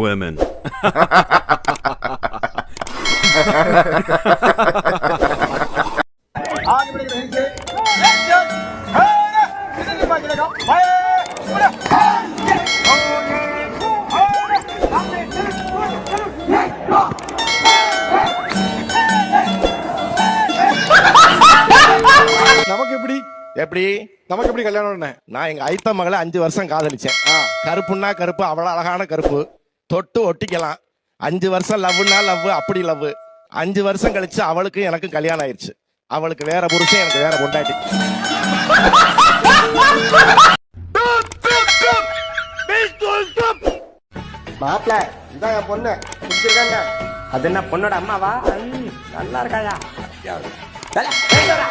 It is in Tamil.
women. நமக்கு எப்படி எப்படி நமக்கு எப்படி கல்யாணம்? நான் எங்க ஐத்த மகளை 5 வருஷம் காதலிச்சேன். கருப்புன்னா கருப்பு, அவ்வளவு அழகான கருப்பு, தொட்டு ஒட்டிக்கலாம். 5 வருஷம் லவ்னா லவ், அப்படி லவ். 5 வருஷம் கழிச்சு அவளுக்கு எனக்கு கல்யாணம் ஆயிடுச்சு. அவளுக்கு வேற புருஷன், எனக்கு வேற பொண்டாட்டி. மாப்பிள இதான் என் பொண்ணு பிடிச்சிருக்காங்க. அது என்ன பொண்ணோட அம்மாவா? நல்லா இருக்காயா? Ha ha ha ha!